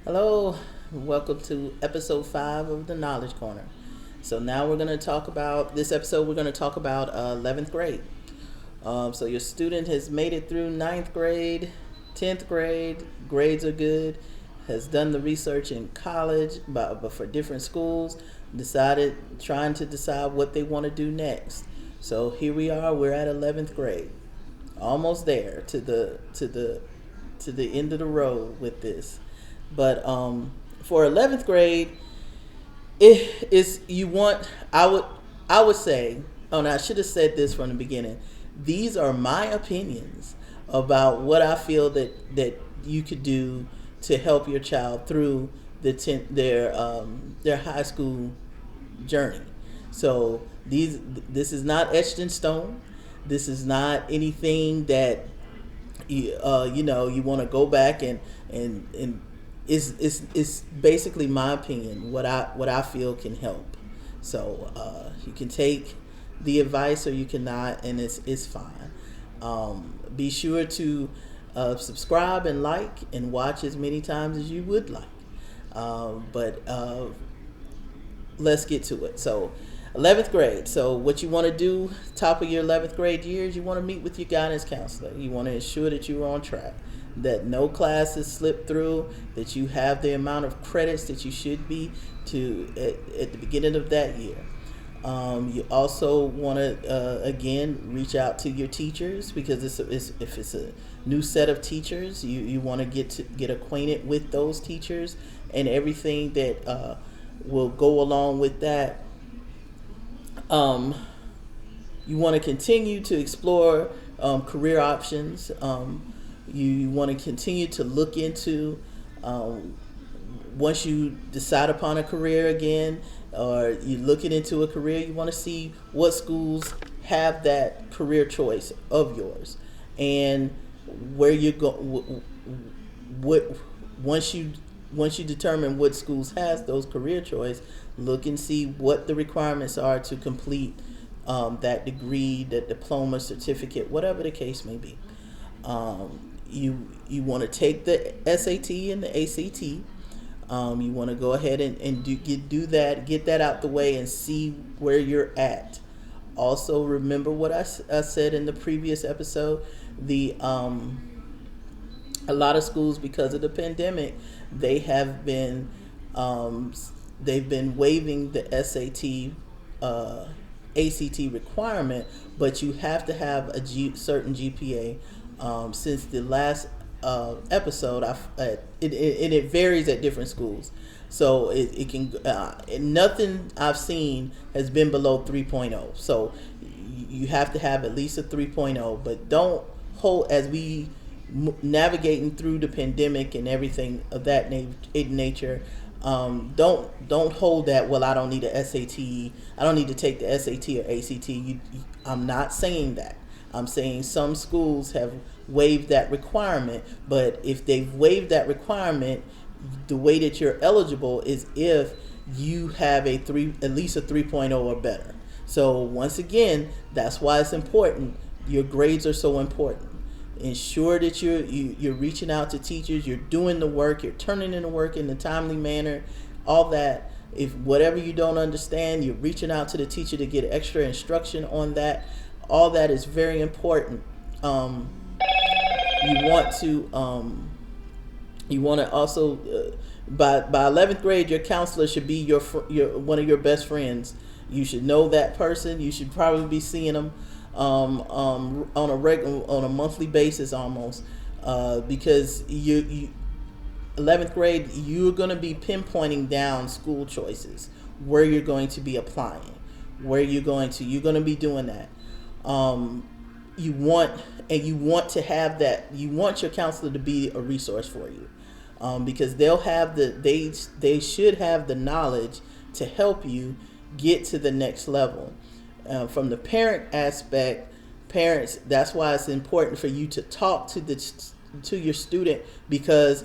Hello, welcome to episode 5 of the Knowledge Corner. So now we're going to talk about this episode. We're going to talk about 11th grade. So your student has made it through ninth grade, 10th grade. Grades are good. Has done the research in college, but for different schools. Trying to decide what they want to do next. So here we are. We're at 11th grade, almost there to the end of the road with this. But for 11th grade, it is you want. I would say. Oh, and I should have said this from the beginning. These are my opinions about what I feel that you could do to help your child through their high school journey. So this is not etched in stone. This is not anything that you want to go back and it's basically my opinion what I feel can help. So you can take the advice or you cannot, and it's fine. Be sure to subscribe and like and watch as many times as you would like. But let's get to it. So 11th grade. So what you want to do, top of your 11th grade years, you want to meet with your guidance counselor. You want to ensure that you're on track, that no classes slip through, that you have the amount of credits that you should be at the beginning of that year. You also want to again reach out to your teachers, because if it's a new set of teachers, you want to get acquainted with those teachers and everything that will go along with that. Um, you want to continue to explore career options. You want to continue to look into, once you decide upon a career again, or you're looking into a career, you want to see what schools have that career choice of yours, and where you go. What once you determine what schools has those career choice, look and see what the requirements are to complete that degree, that diploma, certificate, whatever the case may be. You want to take the SAT and the ACT. You want to go ahead and do that, get that out the way, and see where you're at. Also, remember what I said in the previous episode. The A lot of schools, because of the pandemic, they have been um, they've been waiving the SAT, ACT requirement, but you have to have certain GPA. Since the last episode, it varies at different schools. So it can nothing I've seen has been below 3.0. So you have to have at least a 3.0, but don't hold as we navigating through the pandemic and everything of that nature. Don't hold that. Well, I don't need a SAT. I don't need to take the SAT or ACT. I'm not saying that. I'm saying some schools have waived that requirement, but if they've waived that requirement, the way that you're eligible is if you have at least a 3.0 or better. So once again, that's why it's important. Your grades are so important. Ensure that you're reaching out to teachers, you're doing the work, you're turning in the work in a timely manner, all that. If whatever you don't understand, you're reaching out to the teacher to get extra instruction on that. All that is very important. You want to also by 11th grade, your counselor should be your one of your best friends. You should know that person. You should probably be seeing them on a monthly basis almost, because you 11th grade, you're going to be pinpointing down school choices, where you're going to be applying, you're going to be doing that. You want to have that. You want your counselor to be a resource for you, because they should have the knowledge to help you get to the next level. From the parent aspect, parents, that's why it's important for you to talk to your student, because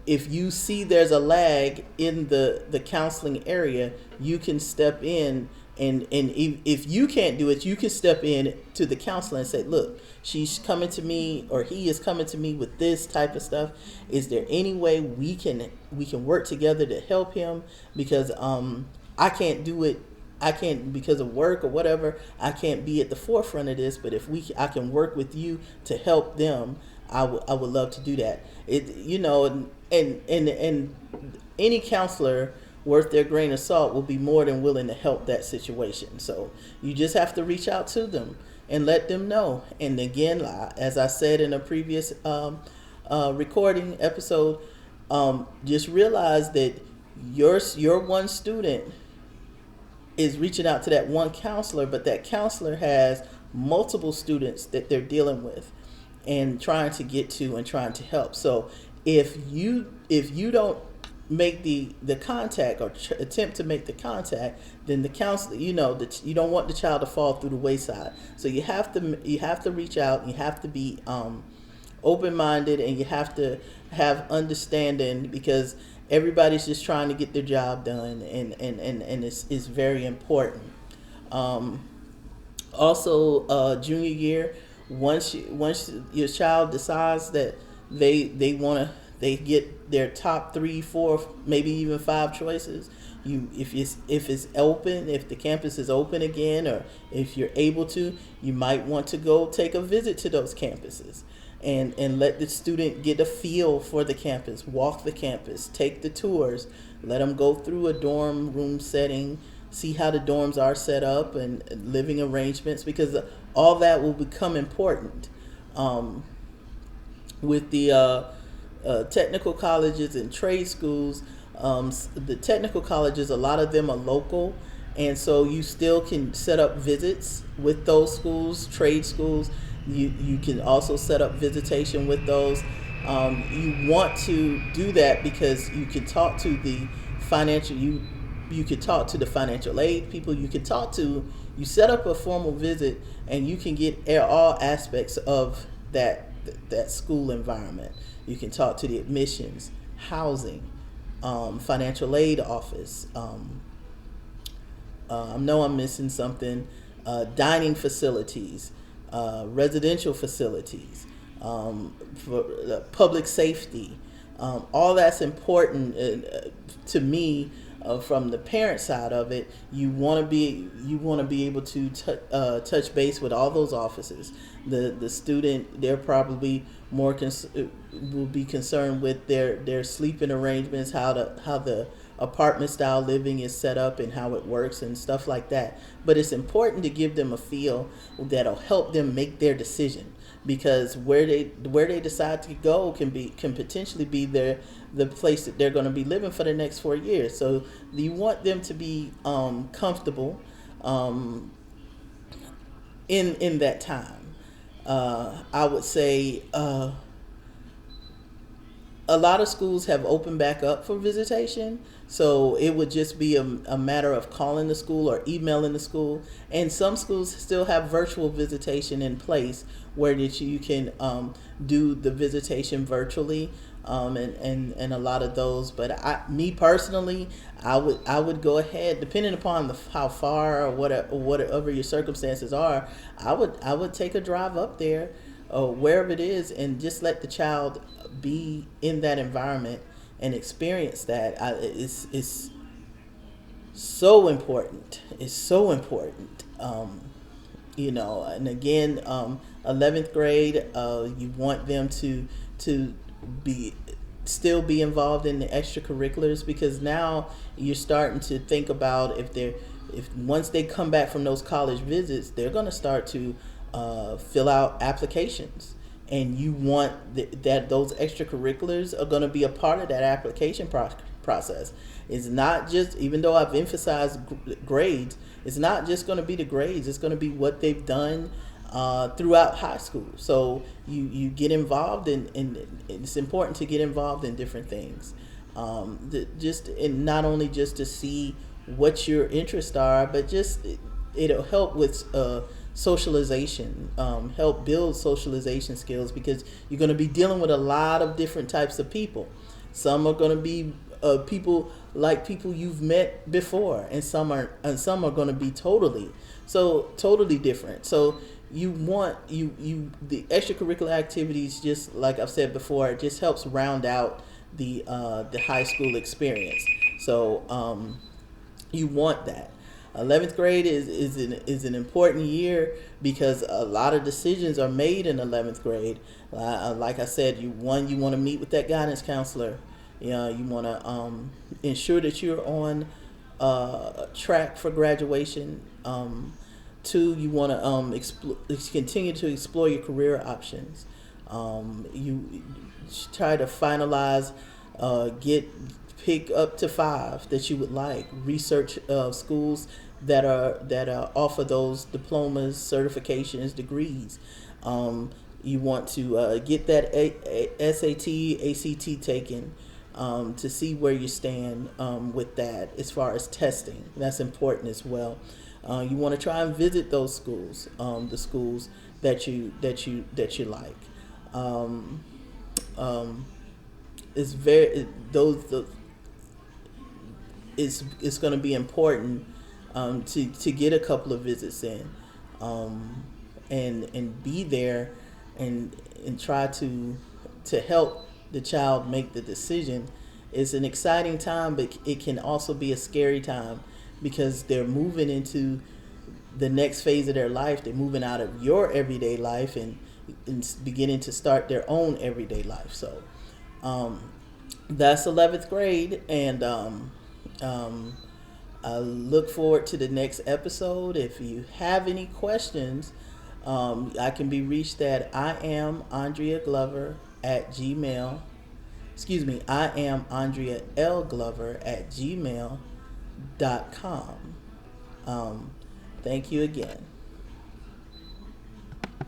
if you see there's a lag in the counseling area, you can step in And if you can't do it, you can step in to the counselor and say, look, she's coming to me, or he is coming to me with this type of stuff. Is there any way we can work together to help him? Because I can't do it. I can't, because of work or whatever, I can't be at the forefront of this. But if I can work with you to help them, I would love to do that. And any counselor worth their grain of salt will be more than willing to help that situation. So you just have to reach out to them and let them know. And again, as I said in a previous recording episode, just realize that your one student is reaching out to that one counselor, but that counselor has multiple students that they're dealing with and trying to get to and trying to help. So if you don't make the contact, or attempt to make the contact, then the counselor, you don't want the child to fall through the wayside. So you have to reach out. You have to be open-minded, and you have to have understanding, because everybody's just trying to get their job done, and it's very important. Also, junior year, once your child decides that they get their top 3, 4, maybe even 5 choices. If it's open, if the campus is open again, or if you're able to, you might want to go take a visit to those campuses, and let the student get a feel for the campus, walk the campus, take the tours, let them go through a dorm room setting, see how the dorms are set up and living arrangements, because all that will become important. With the technical colleges and trade schools, the technical colleges, a lot of them are local, and so you still can set up visits with those schools. Trade schools, you can also set up visitation with those. You want to do that because you can talk to the you could talk to the financial aid people. You set up a formal visit, and you can get all aspects of that school environment. You can talk to the admissions, housing, financial aid office. I know I'm missing something. Dining facilities, residential facilities, for public safety. All that's important to me. From the parent side of it, you want to be able to touch base with all those offices. The student, they're probably more will be concerned with their sleeping arrangements, how the apartment style living is set up and how it works and stuff like that. But it's important to give them a feel that'll help them make their decision, because where they decide to go can potentially be the place that they're going to be living for the next 4 years. So you want them to be comfortable in that time. I would say a lot of schools have opened back up for visitation, so it would just be a matter of calling the school or emailing the school. And some schools still have virtual visitation in place, where that you can do the visitation virtually, and a lot of those. But me personally, I would go ahead, depending upon how far or whatever your circumstances are. I would take a drive up there, or wherever it is, and just let the child be in that environment and experience that. It's so important. It's so important. And again, 11th grade, you want them to still be involved in the extracurriculars, because now you're starting to think about if once they come back from those college visits, they're going to start to fill out applications, and you want that those extracurriculars are going to be a part of that application process. It's not just, even though I've emphasized grades, it's not just going to be the grades. It's going to be what they've done throughout high school. So you get involved in it's important to get involved in different things, and not only just to see what your interests are, but just it'll help with socialization, help build socialization skills, because you're going to be dealing with a lot of different types of people. Some are going to be people like people you've met before, and some are going to be totally different. So you want the extracurricular activities, just like I've said before, it just helps round out the high school experience. So you want that. 11th grade is an important year because a lot of decisions are made in 11th grade. Like I said, you want to meet with that guidance counselor. You want to ensure that you're on track for graduation. Two, you want to continue to explore your career options. You try to finalize, pick up to 5 that you would like. Research schools that offer those diplomas, certifications, degrees. You want to get that SAT, ACT taken, to see where you stand with that as far as testing. That's important as well. You want to try and visit those schools, the schools that you like. It's very those it's going to be important to get a couple of visits in, and be there and try to help the child make the decision. It's an exciting time, but it can also be a scary time because they're moving into the next phase of their life. They're moving out of your everyday life and beginning to start their own everyday life. So that's 11th grade, and I look forward to the next episode. If you have any questions, I can be reached at I am Andrea Glover at Gmail. Excuse me, I am Andrea L. Glover at gmail.com. Thank you again.